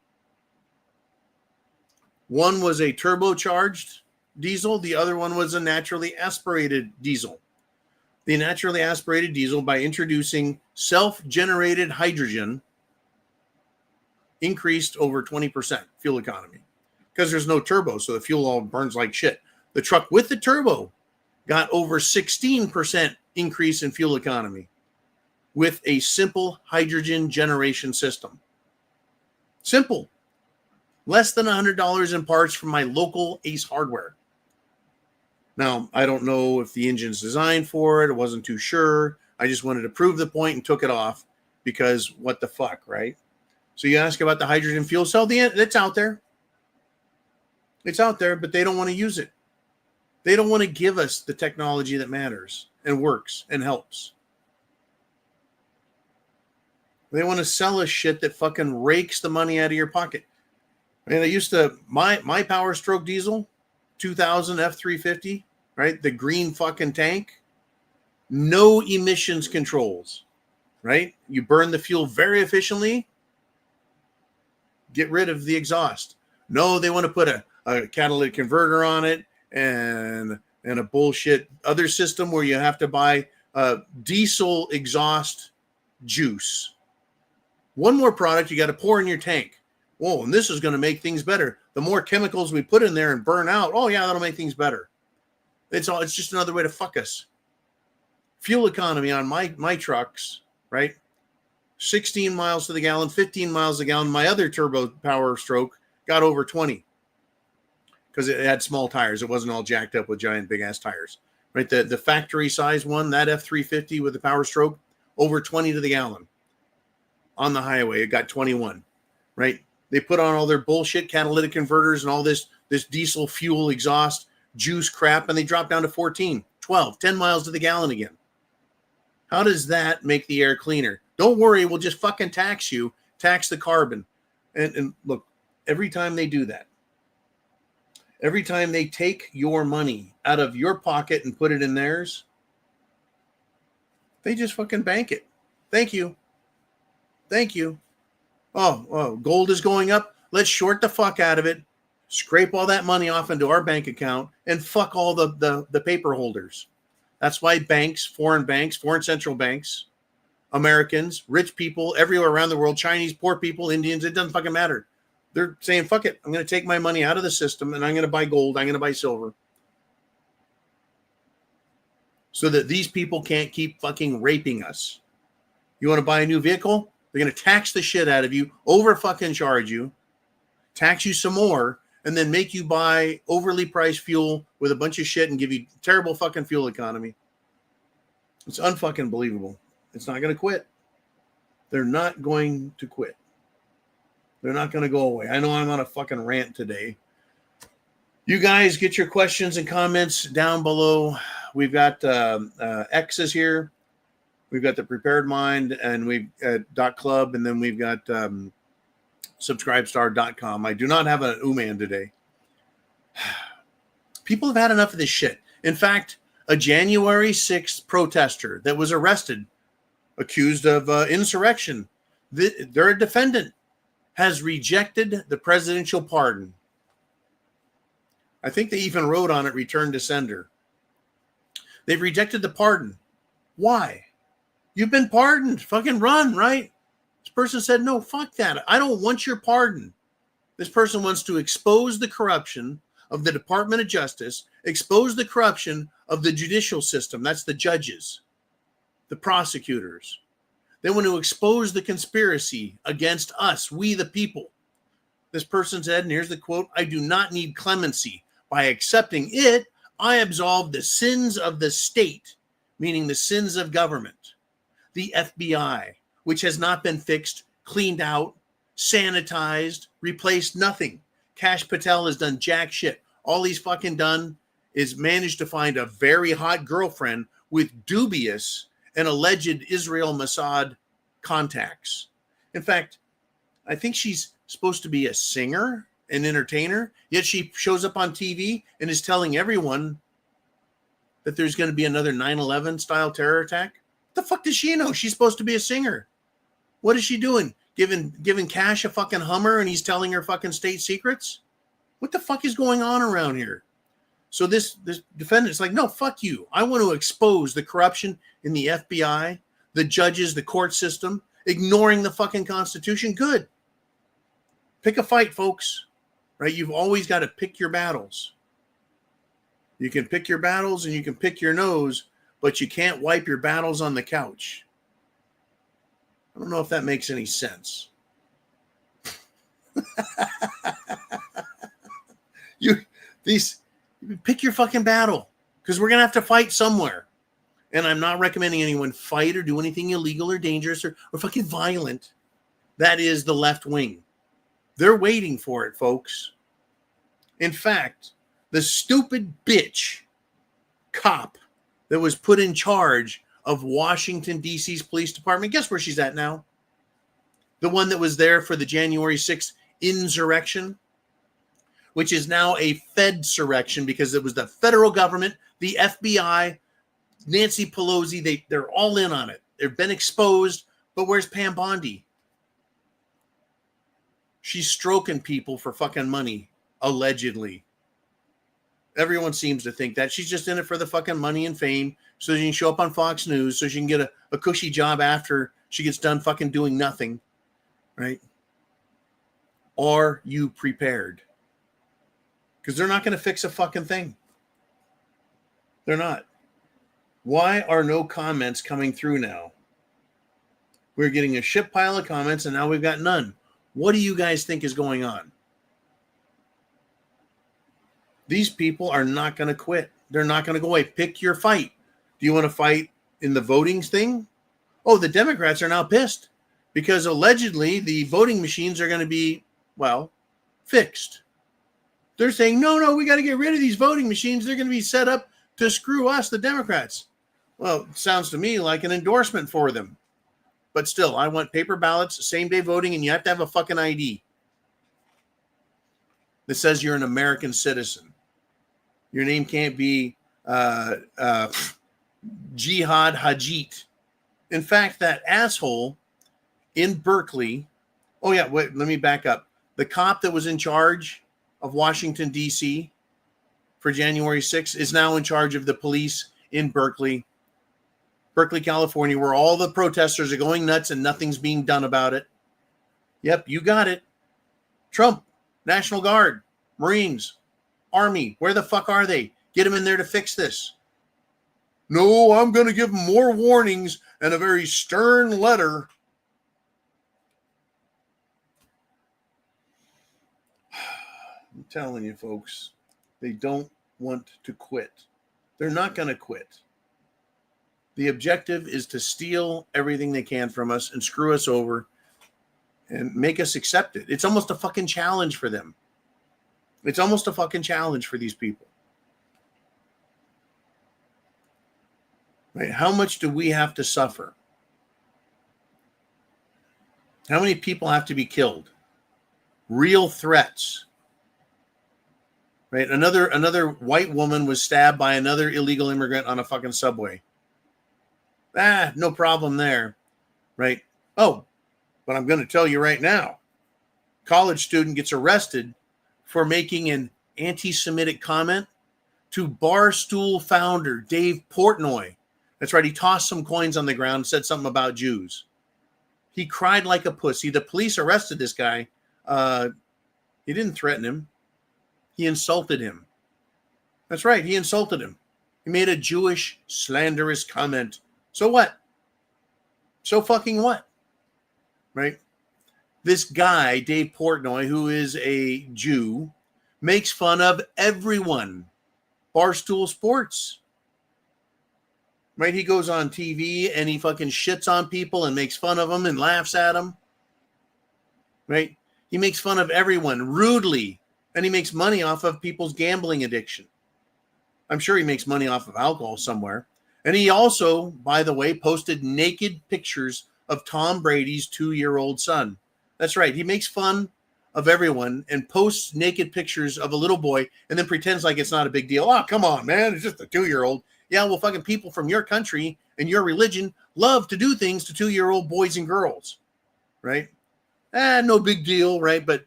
One was a turbocharged diesel. The other one was a naturally aspirated diesel. The naturally aspirated diesel, by introducing self-generated hydrogen, increased over 20% fuel economy because there's no turbo, so the fuel all burns like shit. The truck with the turbo got over 16% increase in fuel economy with a simple hydrogen generation system. Simple. Less than $100 in parts from my local Ace Hardware. Now, I don't know if the engine's designed for it. I wasn't too sure. I just wanted to prove the point and took it off because what the fuck, right? So you ask about the hydrogen fuel cell, it's out there. It's out there, but they don't want to use it. They don't want to give us the technology that matters and works and helps. They want to sell us shit that fucking rakes the money out of your pocket. I mean, I used to, my Power Stroke diesel, 2000 F350, right? The green fucking tank. No emissions controls, right? You burn the fuel very efficiently. Get rid of the exhaust. No, they want to put a catalytic converter on it and a bullshit other system where you have to buy diesel exhaust juice. One more product you got to pour in your tank. Whoa, and this is going to make things better. The more chemicals we put in there and burn out, oh yeah, that'll make things better. It's just another way to fuck us. Fuel economy on my trucks, right? 16 miles to the gallon, 15 miles a gallon. My other turbo power stroke got over 20 because it had small tires. It wasn't all jacked up with giant big ass tires, right? The factory size one, that F350 with the power stroke, over 20 to the gallon. On the highway, it got 21, right? They put on all their bullshit catalytic converters and all this diesel fuel exhaust juice crap, and they drop down to 14, 12, 10 miles to the gallon again. How does that make the air cleaner? Don't worry, we'll just fucking tax you, tax the carbon. And look, every time they do that, every time they take your money out of your pocket and put it in theirs, they just fucking bank it. Thank you. Thank you. Oh, gold is going up. Let's short the fuck out of it. Scrape all that money off into our bank account and fuck all the paper holders. That's why banks, foreign central banks, Americans, rich people everywhere around the world, Chinese, poor people, Indians, it doesn't fucking matter. They're saying, fuck it. I'm going to take my money out of the system and I'm going to buy gold. I'm going to buy silver. So that these people can't keep fucking raping us. You want to buy a new vehicle? They're going to tax the shit out of you, over fucking charge you, tax you some more, and then make you buy overly priced fuel with a bunch of shit and give you terrible fucking fuel economy. It's unfucking believable. It's not going to quit. They're not going to quit. They're not going to go away. I know I'm on a fucking rant today. You guys get your questions and comments down below. We've got X's here. We've got the Prepared Mind, and we've .club, and then we've got subscribestar.com. I do not have an UMAN today. People have had enough of this shit. In fact, a January 6th protester that was arrested, accused of insurrection, they're a defendant, has rejected the presidential pardon. I think they even wrote on it, return to sender. They've rejected the pardon. Why? You've been pardoned. Fucking run, right? This person said, no, fuck that. I don't want your pardon. This person wants to expose the corruption of the Department of Justice, expose the corruption of the judicial system. That's the judges, the prosecutors. They want to expose the conspiracy against us, we the people. This person said, and here's the quote, I do not need clemency. By accepting it, I absolve the sins of the state, meaning the sins of government. The FBI, which has not been fixed, cleaned out, sanitized, replaced, nothing. Kash Patel has done jack shit. All he's fucking done is managed to find a very hot girlfriend with dubious and alleged Israel Mossad contacts. In fact, I think she's supposed to be a singer, an entertainer, yet she shows up on TV and is telling everyone that there's going to be another 9/11 style terror attack. What the fuck does she know? She's supposed to be a singer. What is she doing? Giving Cash a fucking Hummer and he's telling her fucking state secrets? What the fuck is going on around here? So this defendant's like, no, fuck you. I want to expose the corruption in the FBI, the judges, the court system, ignoring the fucking Constitution. Good. Pick a fight, folks. Right? You've always got to pick your battles. You can pick your battles and you can pick your nose, but you can't wipe your battles on the couch. I don't know if that makes any sense. Pick your fucking battle, because we're going to have to fight somewhere. And I'm not recommending anyone fight or do anything illegal or dangerous or fucking violent. That is the left wing. They're waiting for it, folks. In fact, the stupid bitch cop that was put in charge of Washington, D.C.'s police department, guess where she's at now? The one that was there for the January 6th insurrection, which is now a Fed-surrection because it was the federal government The FBI, Nancy Pelosi, they're all in on it. They've been exposed, but where's Pam Bondi? She's stroking people for fucking money, allegedly. Everyone seems to think that. She's just in it for the fucking money and fame so she can show up on Fox News so she can get a cushy job after she gets done fucking doing nothing, right? Are you prepared? Because they're not going to fix a fucking thing. They're not. Why are no comments coming through now? We're getting a shit pile of comments and now we've got none. What do you guys think is going on? These people are not going to quit. They're not going to go away. Pick your fight. Do you want to fight in the voting thing? Oh, the Democrats are now pissed because allegedly the voting machines are going to be, well, fixed. They're saying, no, we got to get rid of these voting machines. They're going to be set up to screw us, the Democrats. Well, it sounds to me like an endorsement for them. But still, I want paper ballots, same-day voting, and you have to have a fucking ID that says you're an American citizen. Your name can't be Jihad Hajit. In fact, that asshole in Berkeley, oh yeah, wait, let me back up. The cop that was in charge of Washington, D.C. for January 6th is now in charge of the police in Berkeley, California, where all the protesters are going nuts and nothing's being done about it. Yep, you got it. Trump, National Guard, Marines, Army, where the fuck are they? Get them in there to fix this. No, I'm going to give them more warnings and a very stern letter. I'm telling you, folks, they don't want to quit. They're not going to quit. The objective is to steal everything they can from us and screw us over and make us accept it. It's almost a fucking challenge for them. It's almost a fucking challenge for these people. Right? How much do we have to suffer? How many people have to be killed? Real threats. Right? Another white woman was stabbed by another illegal immigrant on a fucking subway. No problem there. Right? Oh, but I'm going to tell you right now. College student gets arrested for making an anti-Semitic comment to Barstool founder Dave Portnoy. That's right. He tossed some coins on the ground and said something about Jews. He cried like a pussy. The police arrested this guy. He didn't threaten him. He insulted him. That's right. He insulted him. He made a Jewish slanderous comment. So what? So fucking what? Right? This guy, Dave Portnoy, who is a Jew, makes fun of everyone. Barstool Sports. Right? He goes on TV and he fucking shits on people and makes fun of them and laughs at them. Right? He makes fun of everyone rudely. And he makes money off of people's gambling addiction. I'm sure he makes money off of alcohol somewhere. And he also, by the way, posted naked pictures of Tom Brady's 2-year-old son. That's right. He makes fun of everyone and posts naked pictures of a little boy and then pretends like it's not a big deal. Oh, come on, man. It's just a 2-year-old. Yeah, well, fucking people from your country and your religion love to do things to 2-year-old boys and girls. Right? No big deal, right? But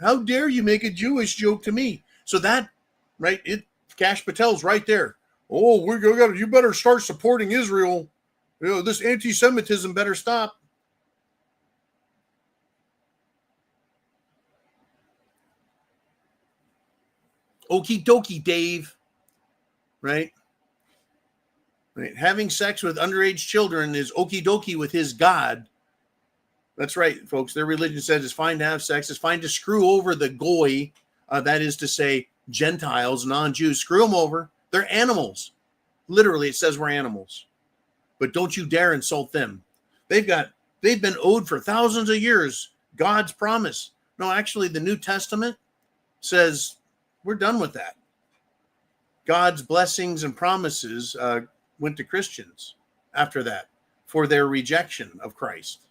how dare you make a Jewish joke to me? So that, right, Cash Patel's right there. Oh, you better start supporting Israel. You know, this anti-Semitism better stop. Okie dokie, Dave. Right? Right? Having sex with underage children is okie dokie with his God. That's right, folks. Their religion says it's fine to have sex. It's fine to screw over the goy. That is to say, Gentiles, non-Jews. Screw them over. They're animals. Literally, it says we're animals. But don't you dare insult them. They've been owed for thousands of years God's promise. No, actually, the New Testament says we're done with that. God's blessings and promises went to Christians after that for their rejection of Christ.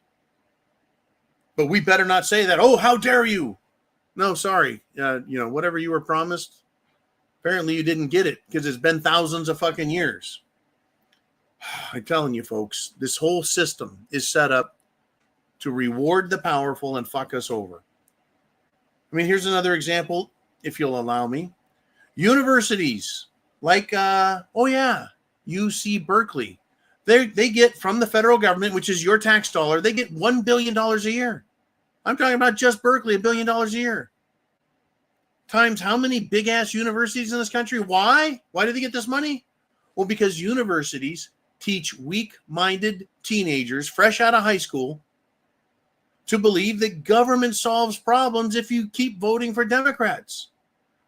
But we better not say that. Oh, how dare you? No, sorry. Whatever you were promised, Apparently you didn't get it because it's been thousands of fucking years. I'm telling you, folks, this whole system is set up to reward the powerful and fuck us over. I mean, here's another example, if you'll allow me. Universities like, UC Berkeley. They get from the federal government, which is your tax dollar, they get $1 billion a year. I'm talking about just Berkeley, $1 billion a year. Times how many big-ass universities in this country? Why? Why do they get this money? Well, because universities teach weak-minded teenagers fresh out of high school to believe that government solves problems if you keep voting for Democrats,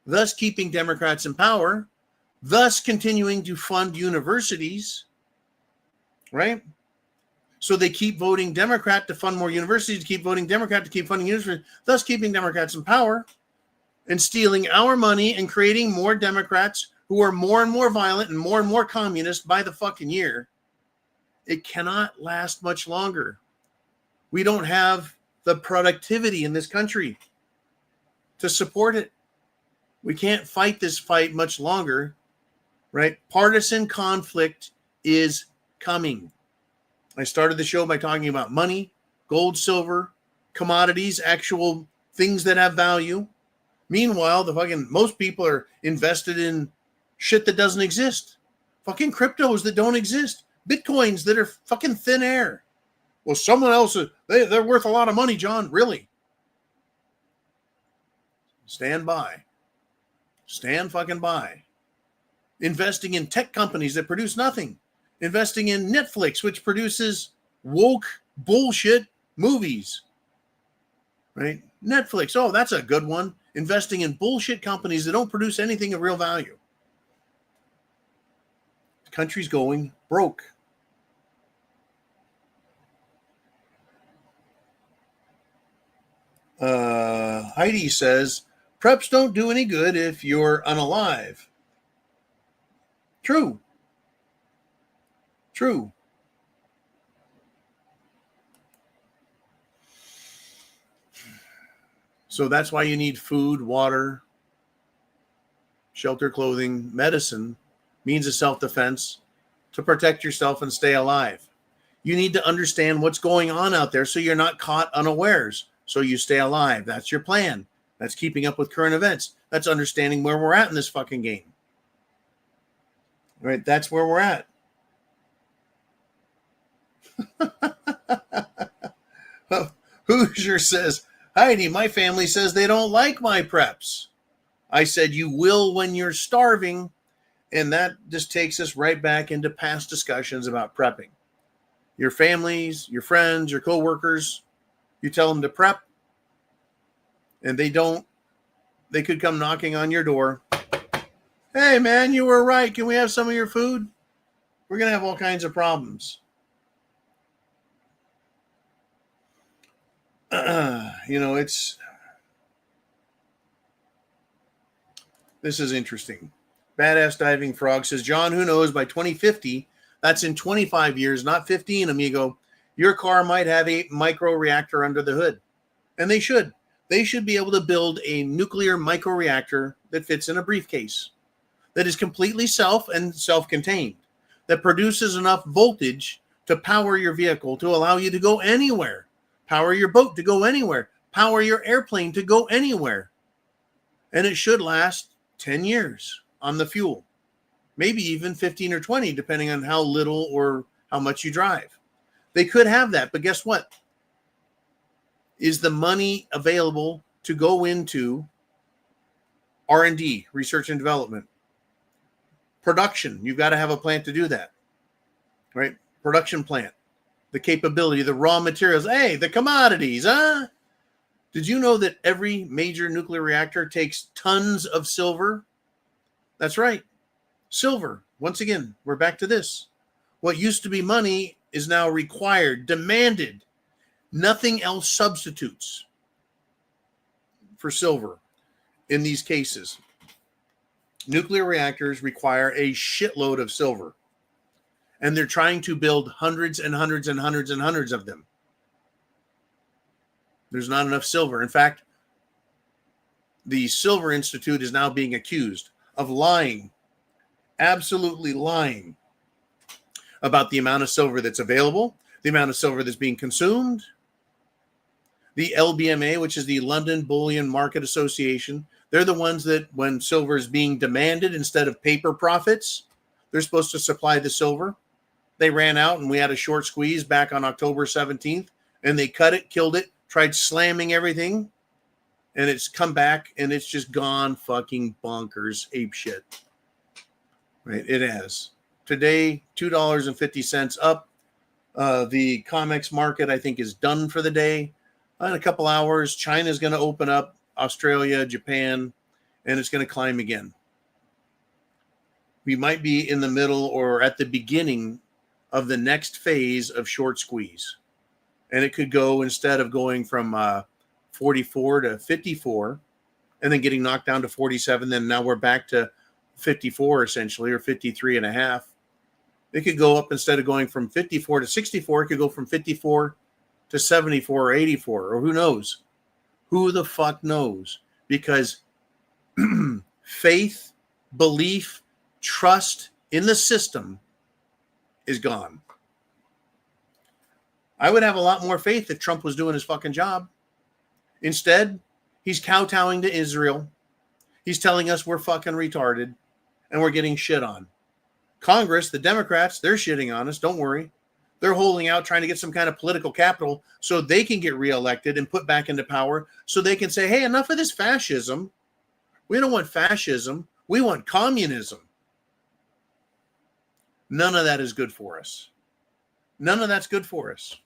thus keeping Democrats in power, thus continuing to fund universities, right? So they keep voting Democrat to fund more universities, to keep voting Democrat to keep funding universities, thus keeping Democrats in power and stealing our money and creating more Democrats who are more and more violent and more communist by the fucking year. It cannot last much longer. We don't have the productivity in this country to support it. We can't fight this fight much longer, right? Partisan conflict is coming. I started the show by talking about money, gold, silver, commodities, actual things that have value. Meanwhile, most people are invested in shit that doesn't exist. Fucking cryptos that don't exist. Bitcoins that are fucking thin air. Well, someone else, they're worth a lot of money, John. Really? Stand by. Stand fucking by. Investing in tech companies that produce nothing. Investing in Netflix, which produces woke bullshit movies. Right? Netflix, oh, that's a good one. Investing in bullshit companies that don't produce anything of real value. The country's going broke. Heidi says, preps don't do any good if you're unalive. True. So that's why you need food, water, shelter, clothing, medicine, means of self-defense to protect yourself and stay alive. You need to understand what's going on out there so you're not caught unawares, so you stay alive. That's your plan. That's keeping up with current events. That's understanding where we're at in this fucking game. Right? That's where we're at. Hoosier says, Heidi, my family says they don't like my preps. I said, you will when you're starving. And that just takes us right back into past discussions about prepping. Your families, your friends, your coworkers, you tell them to prep, and they don't. They could come knocking on your door. Hey, man, you were right. Can we have some of your food? We're going to have all kinds of problems. This is interesting. Badass Diving Frog says, John, who knows, by 2050, that's in 25 years, not 15, amigo, your car might have a microreactor under the hood. And they should. They should be able to build a nuclear microreactor that fits in a briefcase, that is completely self-contained, that produces enough voltage to power your vehicle, to allow you to go anywhere, power your boat to go anywhere, power your airplane to go anywhere. And it should last 10 years on the fuel, maybe even 15 or 20, depending on how little or how much you drive. They could have that, but guess what? Is the money available to go into R&D, research and development? Production, you've got to have a plant to do that, right? Production plant, the capability, the raw materials, hey, the commodities, huh? Did you know that every major nuclear reactor takes tons of silver? That's right. Silver. Once again, we're back to this. What used to be money is now required, demanded. Nothing else substitutes for silver in these cases. Nuclear reactors require a shitload of silver. And they're trying to build hundreds and hundreds and hundreds and hundreds of them. There's not enough silver. In fact, the Silver Institute is now being accused of lying, absolutely lying about the amount of silver that's available, the amount of silver that's being consumed. The LBMA, which is the London Bullion Market Association, they're the ones that when silver is being demanded instead of paper profits, they're supposed to supply the silver. They ran out and we had a short squeeze back on October 17th and they cut it, killed it, tried slamming everything, and it's come back and it's just gone fucking bonkers, ape shit. Right? It has. Today, $2.50 up. The COMEX market, I think, is done for the day. In a couple hours, China's going to open up, Australia, Japan, and it's going to climb again. We might be in the middle or at the beginning of the next phase of short squeeze. And it could go, instead of going from 44 to 54 and then getting knocked down to 47, then now we're back to 54 essentially, or 53 and a half. It could go up, instead of going from 54 to 64, it could go from 54 to 74 or 84, or who knows? Who the fuck knows? Because faith, belief, trust in the system is gone. I would have a lot more faith if Trump was doing his fucking job. Instead, he's kowtowing to Israel. He's telling us we're fucking retarded and we're getting shit on. Congress, the Democrats, they're shitting on us. Don't worry. They're holding out, trying to get some kind of political capital so they can get reelected and put back into power so they can say, hey, enough of this fascism. We don't want fascism. We want communism. None of that is good for us. None of that's good for us.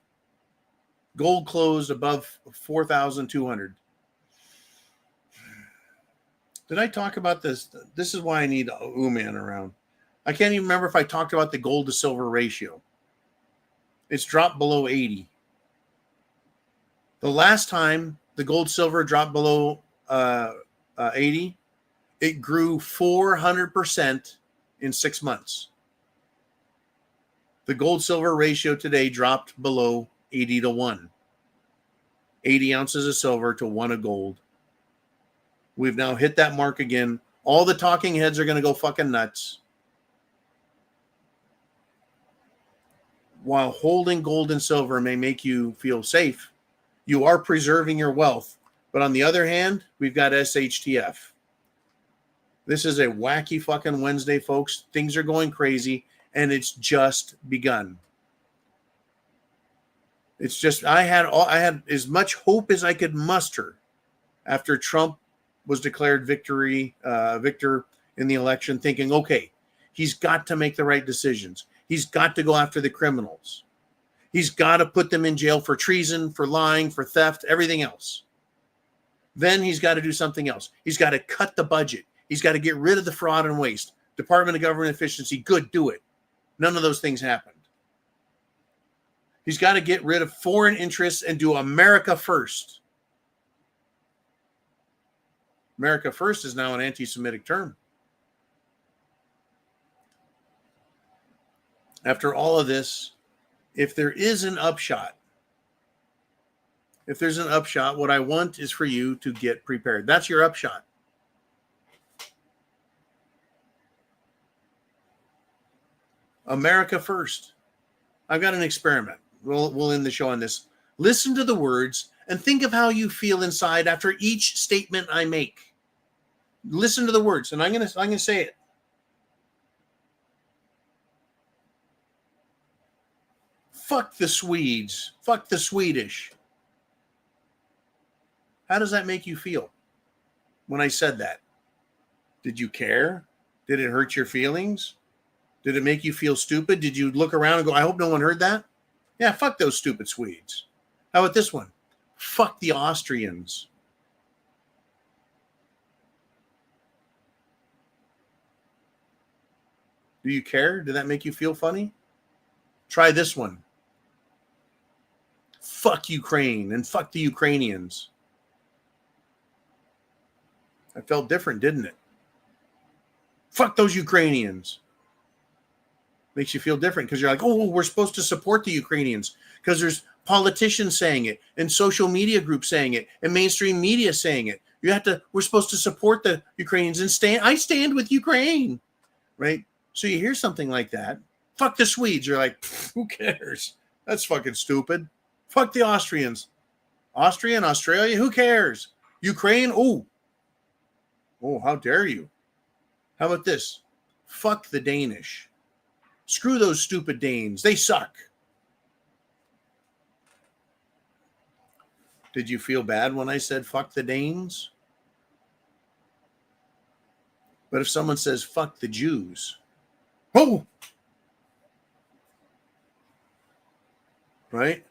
Gold closed above 4,200. Did I talk about this? This is why I need Uman around. I can't even remember if I talked about the gold to silver ratio. It's dropped below 80. The last time the gold silver dropped below 80, it grew 400% in 6 months. The gold silver ratio today dropped below 80 to 1. 80 ounces of silver to 1 of gold. We've now hit that mark again. All the talking heads are going to go fucking nuts. While holding gold and silver may make you feel safe, you are preserving your wealth. But on the other hand, we've got SHTF. This is a wacky fucking Wednesday, folks. Things are going crazy, and it's just begun. It's just, I had as much hope as I could muster after Trump was declared victor in the election, thinking, okay, he's got to make the right decisions. He's got to go after the criminals. He's got to put them in jail for treason, for lying, for theft, everything else. Then he's got to do something else. He's got to cut the budget. He's got to get rid of the fraud and waste. Department of Government Efficiency, good, do it. None of those things happened. He's got to get rid of foreign interests and do America first. America first is now an anti-Semitic term. After all of this, if there is an upshot, what I want is for you to get prepared. That's your upshot. America first. I've got an experiment. We'll end the show on this. Listen to the words and think of how you feel inside after each statement I make. Listen to the words, and I'm gonna say it. Fuck the Swedes. Fuck the Swedish. How does that make you feel when I said that? Did you care? Did it hurt your feelings? Did it make you feel stupid? Did you look around and go, I hope no one heard that? Yeah, fuck those stupid Swedes. How about this one? Fuck the Austrians. Do you care? Did that make you feel funny? Try this one. Fuck Ukraine and fuck the Ukrainians. That felt different, didn't it? Fuck those Ukrainians. Makes you feel different because you're like, oh, we're supposed to support the Ukrainians because there's politicians saying it and social media groups saying it and mainstream media saying it. We're supposed to support the Ukrainians and I stand with Ukraine, right? So you hear something like that. Fuck the Swedes. You're like, who cares? That's fucking stupid. Fuck the Austrians. Australia, who cares? Ukraine, oh, how dare you? How about this? Fuck the Danish. Screw those stupid Danes. They suck. Did you feel bad when I said fuck the Danes? But if someone says fuck the Jews, oh, right?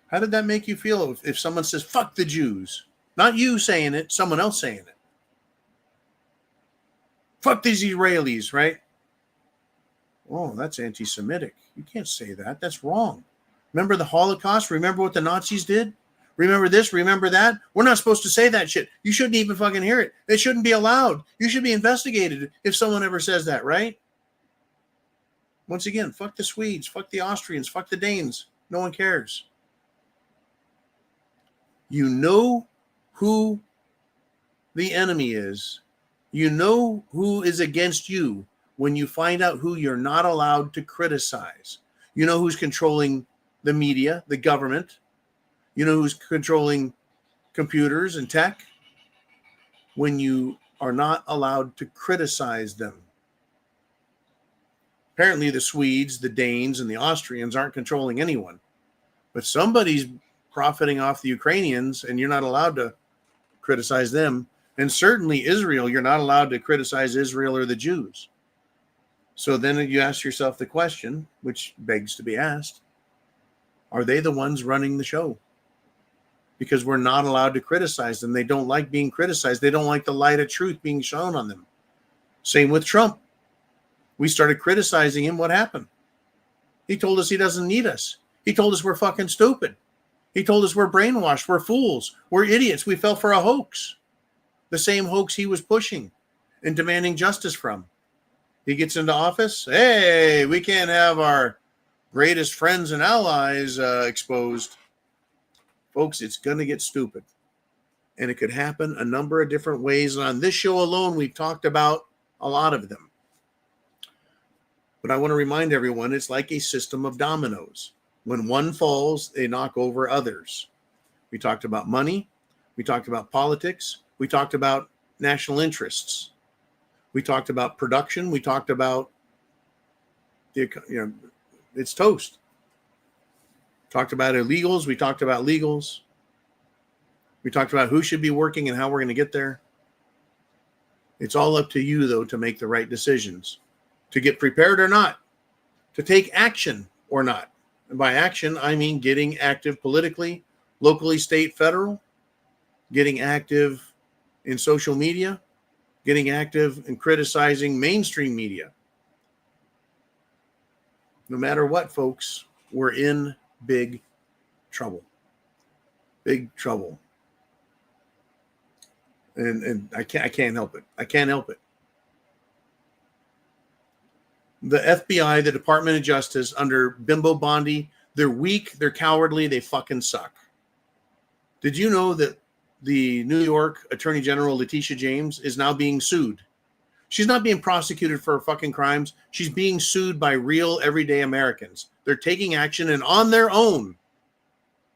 How did that make you feel if someone says fuck the Jews? Not you saying it, someone else saying it. Fuck these Israelis, right? Oh, that's anti-Semitic. You can't say that. That's wrong. Remember the Holocaust? Remember what the Nazis did? Remember this? Remember that? We're not supposed to say that shit. You shouldn't even fucking hear it. It shouldn't be allowed. You should be investigated if someone ever says that, right? Once again, fuck the Swedes, fuck the Austrians, fuck the Danes. No one cares. You know who the enemy is. You know who is against you when you find out who you're not allowed to criticize. You know who's controlling the media, the government. You know who's controlling computers and tech when you are not allowed to criticize them. Apparently the Swedes, the Danes, and the Austrians aren't controlling anyone. But somebody's profiting off the Ukrainians, and you're not allowed to criticize them. And certainly Israel, you're not allowed to criticize Israel or the Jews. So then you ask yourself the question, which begs to be asked, are they the ones running the show? Because we're not allowed to criticize them. They don't like being criticized. They don't like the light of truth being shown on them. Same with Trump. We started criticizing him. What happened? He told us he doesn't need us. He told us we're fucking stupid. He told us we're brainwashed. We're fools. We're idiots. We fell for a hoax. The same hoax he was pushing and demanding justice from. He gets into office. Hey, we can't have our greatest friends and allies exposed. Folks, it's going to get stupid. And it could happen a number of different ways. And on this show alone, we've talked about a lot of them. But I want to remind everyone, it's like a system of dominoes. When one falls, they knock over others. We talked about money. We talked about politics. We talked about national interests. We talked about production. We talked about it's toast. Talked about illegals. We talked about legals. We talked about who should be working and how we're going to get there. It's all up to you, though, to make the right decisions, to get prepared or not, to take action or not. And by action, I mean getting active politically, locally, state, federal, getting active in social media, getting active in criticizing mainstream media. No matter what, folks, we're in big trouble. Big trouble. And I can't help it. I can't help it. The FBI, the Department of Justice, under Bimbo Bondi, they're weak, they're cowardly, they fucking suck. Did you know that the New York Attorney General, Letitia James, is now being sued? She's not being prosecuted for her fucking crimes. She's being sued by real, everyday Americans. They're taking action, and on their own,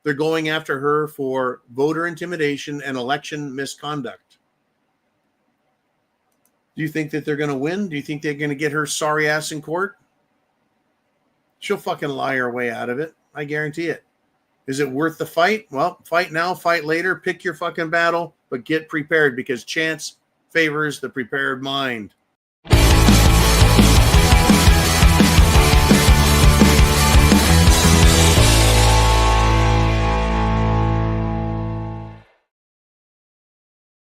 they're going after her for voter intimidation and election misconduct. Do you think that they're going to win? Do you think they're going to get her sorry ass in court? She'll fucking lie her way out of it. I guarantee it. Is it worth the fight? Well, fight now, fight later. Pick your fucking battle, but get prepared because chance favors the prepared mind.